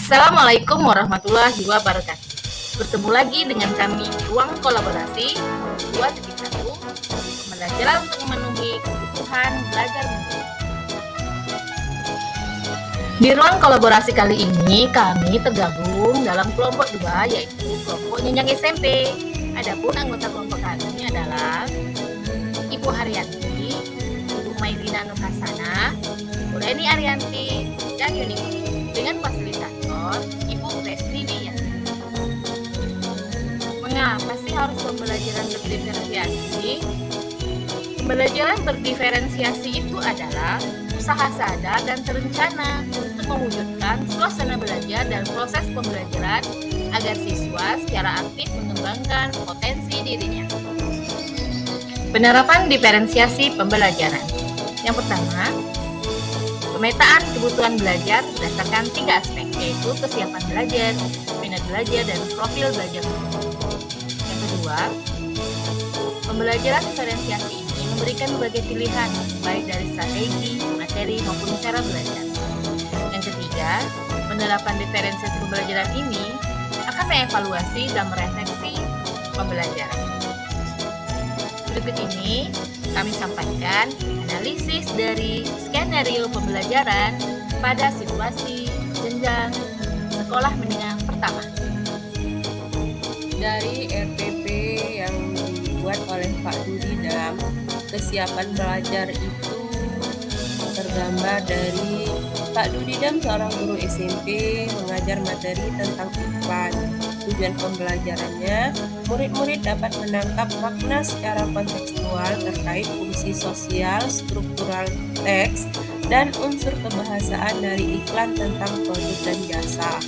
Assalamualaikum warahmatullahi wabarakatuh. Bertemu lagi dengan kami Ruang Kolaborasi 2.1, pembelajaran untuk memenuhi kebutuhan belajar mengajar. Di ruang kolaborasi kali ini kami tergabung dalam kelompok 2, yaitu kelompok Nyenyak SMP. Adapun anggota kelompok kami adalah Ibu Haryanti, Ibu Maidina Nur Hasana, Ibu Reni Arianti, dan Yuni dengan fasilitator Ibu Resti Dian. Mengapa sih harus pembelajaran berdiferensiasi? Pembelajaran berdiferensiasi itu adalah usaha sadar dan terencana untuk mewujudkan suasana belajar dan proses pembelajaran agar siswa secara aktif mengembangkan potensi dirinya. Penerapan diferensiasi pembelajaran. Yang pertama, pemetaan kebutuhan belajar berdasarkan 3 aspek, yaitu kesiapan belajar, minat belajar, dan profil belajar. Yang kedua, pembelajaran diferensiasi ini memberikan berbagai pilihan, baik dari strategi, materi, maupun cara belajar. Yang ketiga, penerapan diferensiasi pembelajaran ini akan mengevaluasi dan merefleksi pembelajaran. Berikut ini kami sampaikan analisis dari skenario pembelajaran pada situasi jenjang sekolah menengah pertama. Dari RPP yang dibuat oleh Pak Dudidam, kesiapan belajar itu tergambar dari Pak Dudidam, seorang guru SMP, mengajar materi tentang iklan. Tujuan pembelajarannya, murid-murid dapat menangkap makna secara kontekstual terkait fungsi sosial, struktural teks, dan unsur kebahasaan dari iklan tentang produk dan jasa.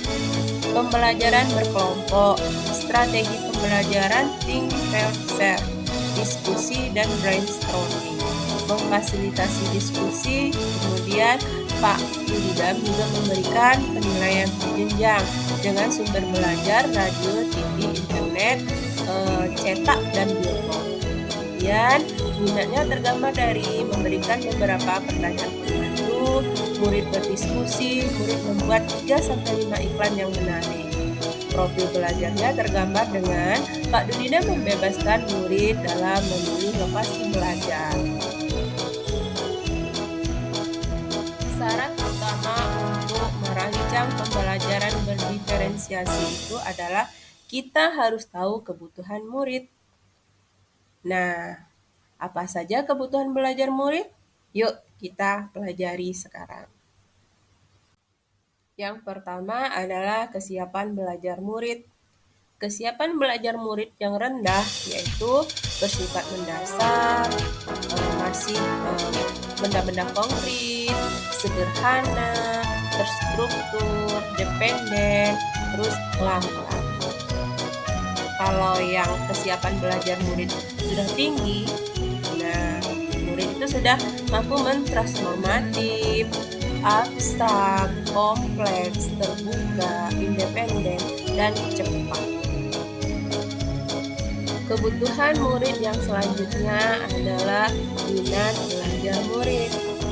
Pembelajaran berkelompok, strategi pembelajaran think, tell, share, diskusi dan brainstorming, memfasilitasi diskusi. Kemudian Pak Dudidam juga memberikan penilaian berjenjang dengan sumber belajar radio, TV, internet, cetak, dan billboard. Kemudian minatnya tergambar dari memberikan beberapa pertanyaan pembantu, murid berdiskusi, murid membuat 3-5 iklan yang menarik. Profil belajarnya tergambar dengan Pak Dudidam membebaskan murid dalam memilih lokasi belajar. Syarat utama untuk merancang pembelajaran berdiferensiasi itu adalah kita harus tahu kebutuhan murid. Nah, apa saja kebutuhan belajar murid? Yuk kita pelajari sekarang. Yang pertama adalah kesiapan belajar murid. Kesiapan belajar murid yang rendah yaitu bersifat mendasar, masih benda-benda konkret, sederhana, terstruktur, dependen, terus pelan-pelan. Kalau yang kesiapan belajar murid sudah tinggi, nah murid itu sudah mampu mentransformatif, abstrak, kompleks, terbuka, independen, dan cepat. Kebutuhan murid yang selanjutnya adalah minat belajar murid.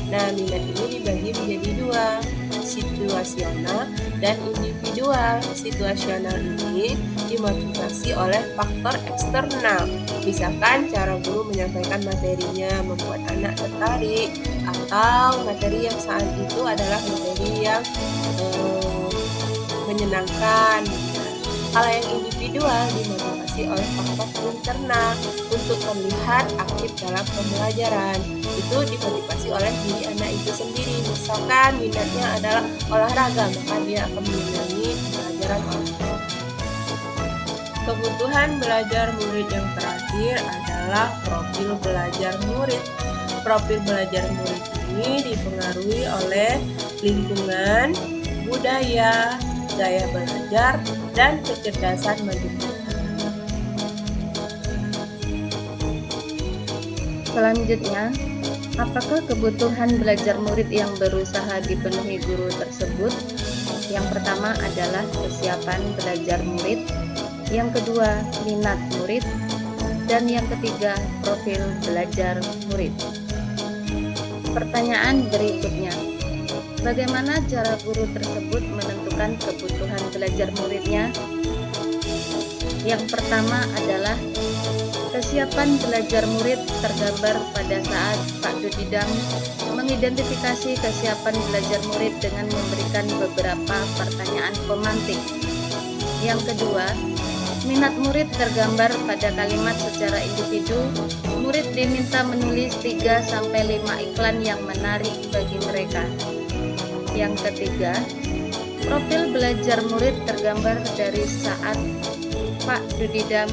Nah, minat ini dibagi menjadi 2, situasional dan individual. Situasional ini dimotivasi oleh faktor eksternal. Misalkan cara guru menyampaikan materinya membuat anak tertarik, atau materi yang saat itu adalah materi yang menyenangkan. Kalau yang individual dimotivasi oleh faktor internal untuk terlihat aktif dalam pembelajaran. Itu dimotivasi oleh diri anak itu sendiri. Misalkan minatnya adalah olahraga, maka dia akan menyenangi pembelajaran olahraga. Kebutuhan belajar murid yang terakhir adalah profil belajar murid. Profil belajar murid ini dipengaruhi oleh lingkungan, budaya, gaya belajar, dan kecerdasan manusia. Selanjutnya, apakah kebutuhan belajar murid yang berusaha dipenuhi guru tersebut? Yang pertama adalah kesiapan belajar murid, yang kedua minat murid, dan yang ketiga profil belajar murid. Pertanyaan berikutnya, Bagaimana cara guru tersebut menentukan kebutuhan belajar muridnya? Yang pertama adalah kesiapan belajar murid tergambar pada saat Pak Dudidam mengidentifikasi kesiapan belajar murid dengan memberikan beberapa pertanyaan pemantik. Yang kedua, minat murid tergambar pada kalimat secara individu. Murid diminta menulis 3-5 iklan yang menarik bagi mereka. Yang ketiga, profil belajar murid tergambar dari saat Pak Dudidam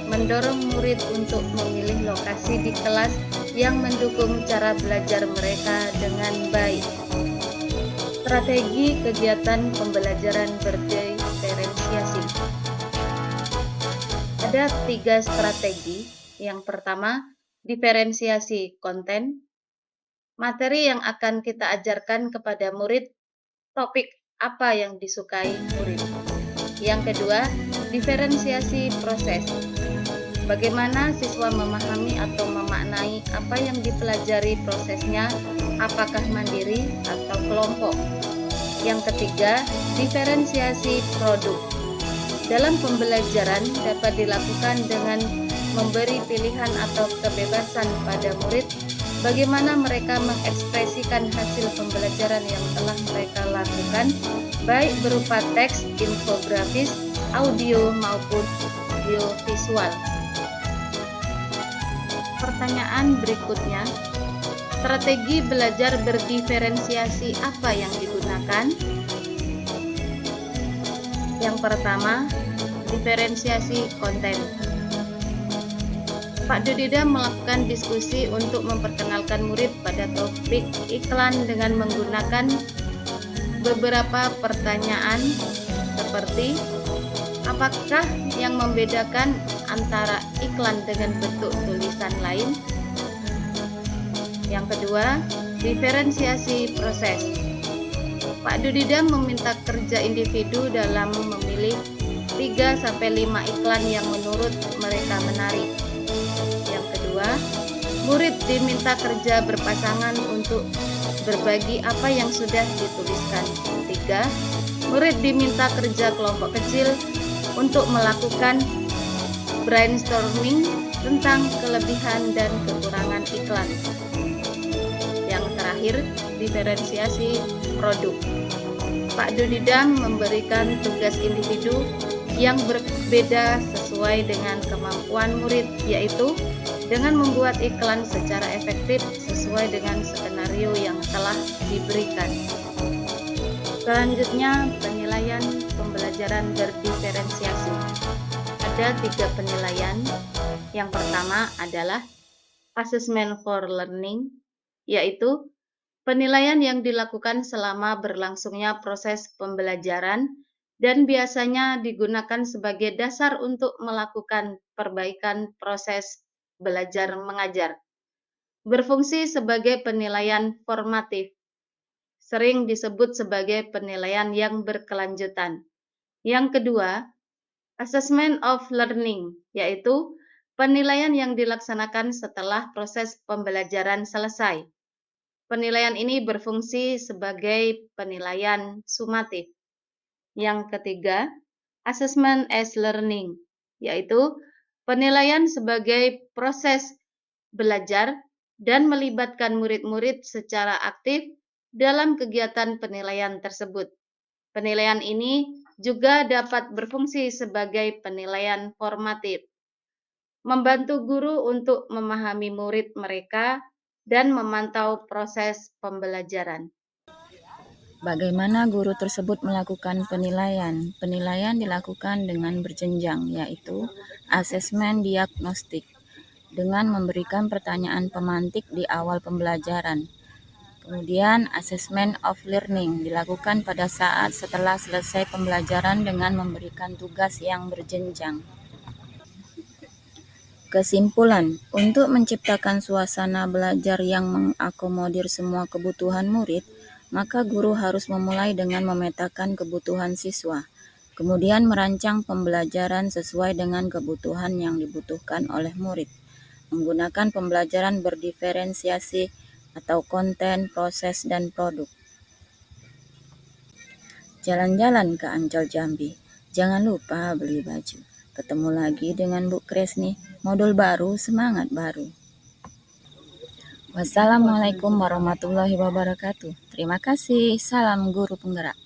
mendorong murid untuk memilih lokasi di kelas yang mendukung cara belajar mereka dengan baik. Strategi kegiatan pembelajaran berdiferensiasi. Ada 3 strategi. Yang pertama, diferensiasi konten. Materi yang akan kita ajarkan kepada murid, topik apa yang disukai murid. Yang kedua, diferensiasi proses. Bagaimana siswa memahami atau memaknai apa yang dipelajari prosesnya, apakah mandiri atau kelompok. Yang ketiga, diferensiasi produk. Dalam pembelajaran dapat dilakukan dengan memberi pilihan atau kebebasan pada murid bagaimana mereka mengekspresikan hasil pembelajaran yang telah mereka lakukan, baik berupa teks, infografis, audio maupun audiovisual. Pertanyaan berikutnya, strategi belajar berdiferensiasi apa yang digunakan? Yang pertama, diferensiasi konten. Pak Dudidam melakukan diskusi untuk memperkenalkan murid pada topik iklan dengan menggunakan beberapa pertanyaan seperti apakah yang membedakan antara iklan dengan bentuk tulisan lain? Yang kedua, diferensiasi proses. Pak Dudidam meminta kerja individu dalam memilih 3-5 iklan yang menurut mereka menarik. Yang kedua, murid diminta kerja berpasangan untuk berbagi apa yang sudah dituliskan. 3. Murid diminta kerja kelompok kecil untuk melakukan brainstorming tentang kelebihan dan kekurangan iklan. Yang terakhir, diferensiasi produk. Pak Dudidam memberikan tugas individu yang berbeda sesuai dengan kemampuan murid, yaitu dengan membuat iklan secara efektif sesuai dengan skenario yang telah diberikan. Selanjutnya, penilaian pembelajaran berdiferensiasi. Ada 3 penilaian. Yang pertama adalah assessment for learning, yaitu penilaian yang dilakukan selama berlangsungnya proses pembelajaran dan biasanya digunakan sebagai dasar untuk melakukan perbaikan proses belajar mengajar. Berfungsi sebagai penilaian formatif, sering disebut sebagai penilaian yang berkelanjutan. Yang kedua, assessment of learning, yaitu penilaian yang dilaksanakan setelah proses pembelajaran selesai. Penilaian ini berfungsi sebagai penilaian sumatif. Yang ketiga, assessment as learning, yaitu penilaian sebagai proses belajar dan melibatkan murid-murid secara aktif dalam kegiatan penilaian tersebut. Penilaian ini juga dapat berfungsi sebagai penilaian formatif, membantu guru untuk memahami murid mereka dan memantau proses pembelajaran. Bagaimana guru tersebut melakukan penilaian? Penilaian dilakukan dengan berjenjang, yaitu asesmen diagnostik, dengan memberikan pertanyaan pemantik di awal pembelajaran. Kemudian, assessment of learning dilakukan pada saat setelah selesai pembelajaran dengan memberikan tugas yang berjenjang. Kesimpulan, untuk menciptakan suasana belajar yang mengakomodir semua kebutuhan murid, maka guru harus memulai dengan memetakan kebutuhan siswa, kemudian merancang pembelajaran sesuai dengan kebutuhan yang dibutuhkan oleh murid, menggunakan pembelajaran berdiferensiasi atau konten, proses, dan produk. Jalan-jalan ke Ancol Jambi. Jangan lupa beli baju. Ketemu lagi dengan Bu Kresni. Modul baru, semangat baru. Wassalamualaikum warahmatullahi wabarakatuh. Terima kasih. Salam guru penggerak.